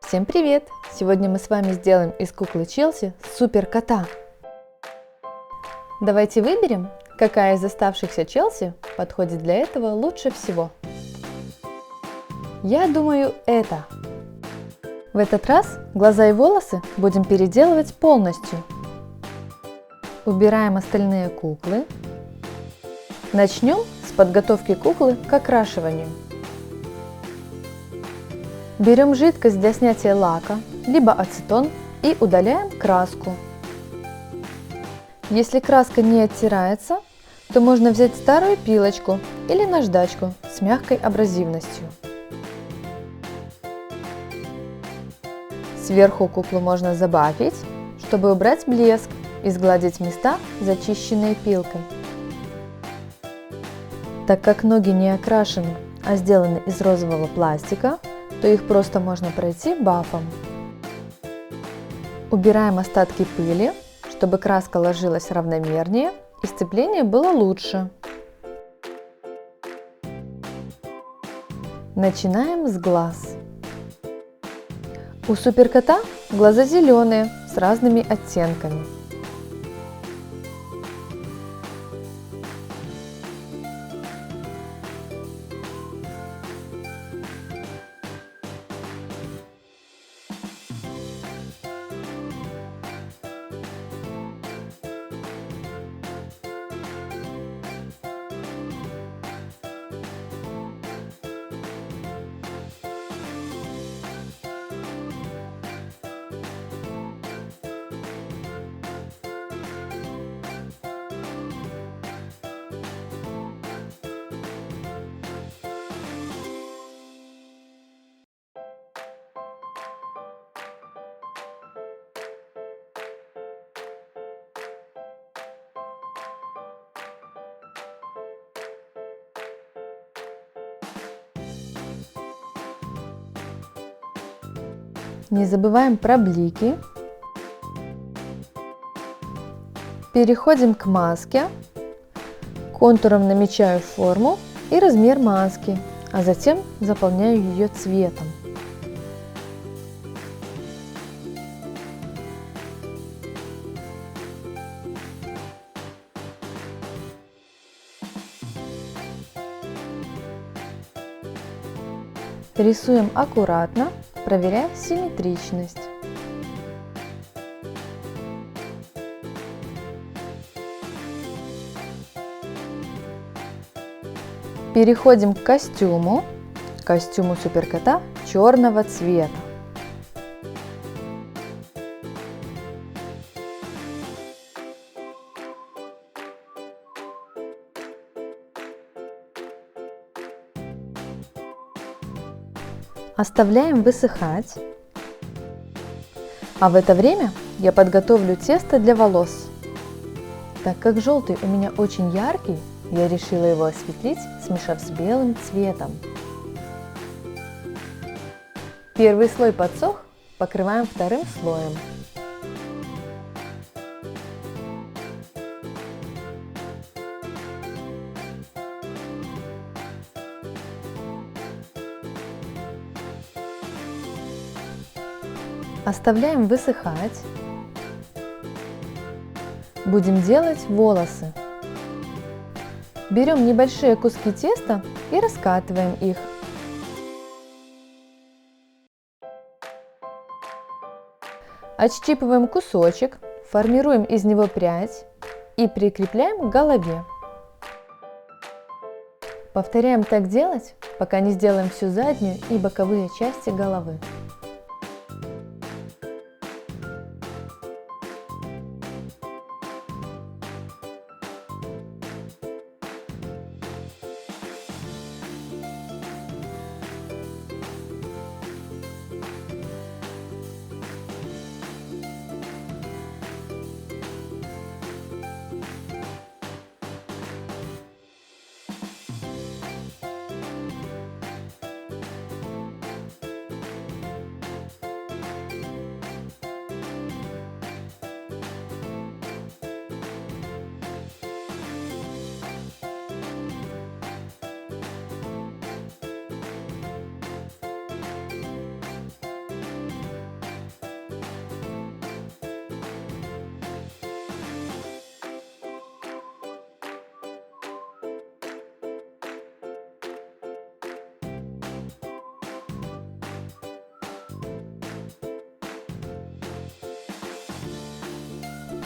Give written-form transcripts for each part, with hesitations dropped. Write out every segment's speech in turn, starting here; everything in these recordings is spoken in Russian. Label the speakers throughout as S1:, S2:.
S1: Всем привет! Сегодня мы с вами сделаем из куклы Челси супер кота. Давайте выберем, какая из оставшихся Челси подходит для этого лучше всего. Я думаю, это. В этот раз глаза и волосы будем переделывать полностью. Убираем остальные куклы. Начнем с подготовки куклы к окрашиванию. Берем жидкость для снятия лака, либо ацетон, и удаляем краску. Если краска не оттирается, то можно взять старую пилочку или наждачку с мягкой абразивностью. Сверху куклу можно забафить, чтобы убрать блеск и сгладить места, зачищенные пилкой. Так как ноги не окрашены, а сделаны из розового пластика, то их просто можно пройти бафом. Убираем остатки пыли, чтобы краска ложилась равномернее и сцепление было лучше. Начинаем с глаз. У суперкота глаза зеленые с разными оттенками. Не забываем про блики. Переходим к маске. Контуром намечаю форму и размер маски, а затем заполняю ее цветом. Рисуем аккуратно, проверяя симметричность. Переходим к костюму суперкота черного цвета. Оставляем высыхать. А в это время я подготовлю тесто для волос. Так как желтый у меня очень яркий, я решила его осветлить, смешав с белым цветом. Первый слой подсох, покрываем вторым слоем. Оставляем высыхать. Будем делать волосы. Берем небольшие куски теста и раскатываем их. Отщипываем кусочек, формируем из него прядь и прикрепляем к голове. Повторяем так делать, пока не сделаем всю заднюю и боковые части головы.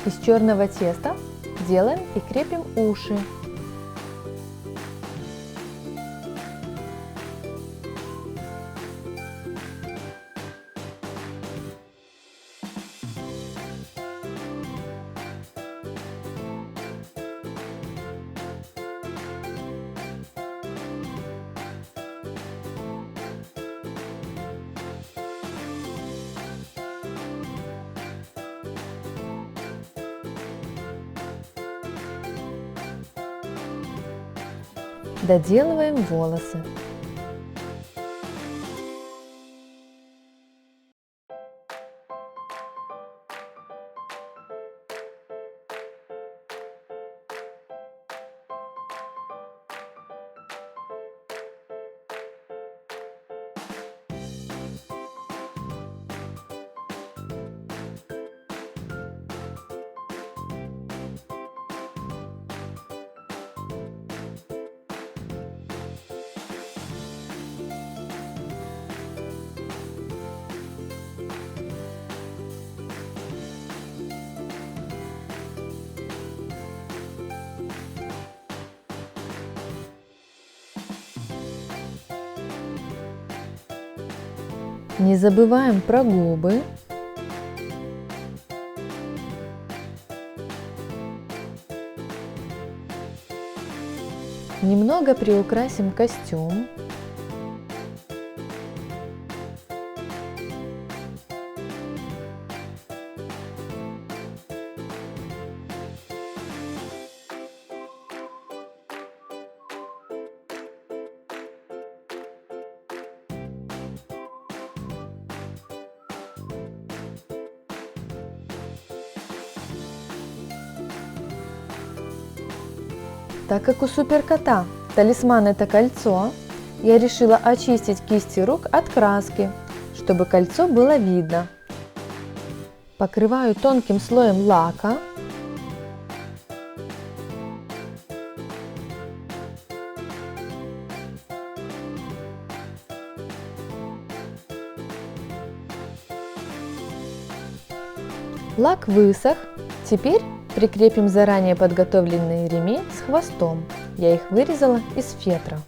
S1: Из черного теста делаем и крепим уши. Доделываем волосы. Не забываем про губы. Немного приукрасим костюм. Так как у суперкота талисман — это кольцо, я решила очистить кисти рук от краски, чтобы кольцо было видно. Покрываю тонким слоем лака. Лак высох. Теперь прикрепим заранее подготовленный ремень с хвостом. Я их вырезала из фетра.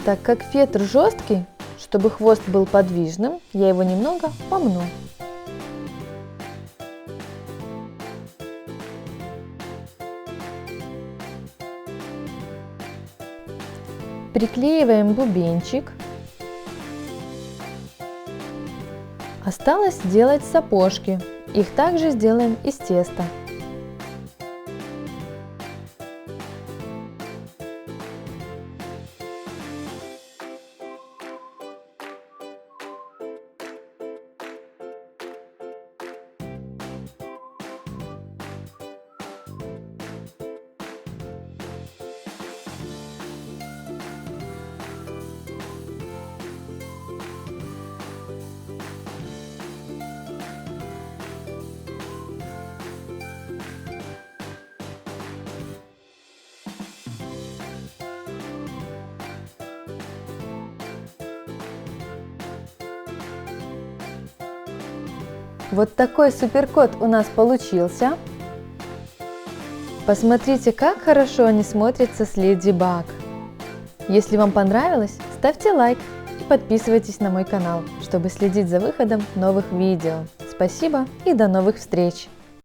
S1: Так как фетр жесткий, чтобы хвост был подвижным, я его немного помну. Приклеиваем бубенчик. Осталось сделать сапожки. Их также сделаем из теста. Вот такой суперкот у нас получился. Посмотрите, как хорошо они смотрятся с Леди Баг. Если вам понравилось, ставьте лайк и подписывайтесь на мой канал, чтобы следить за выходом новых видео. Спасибо и до новых встреч!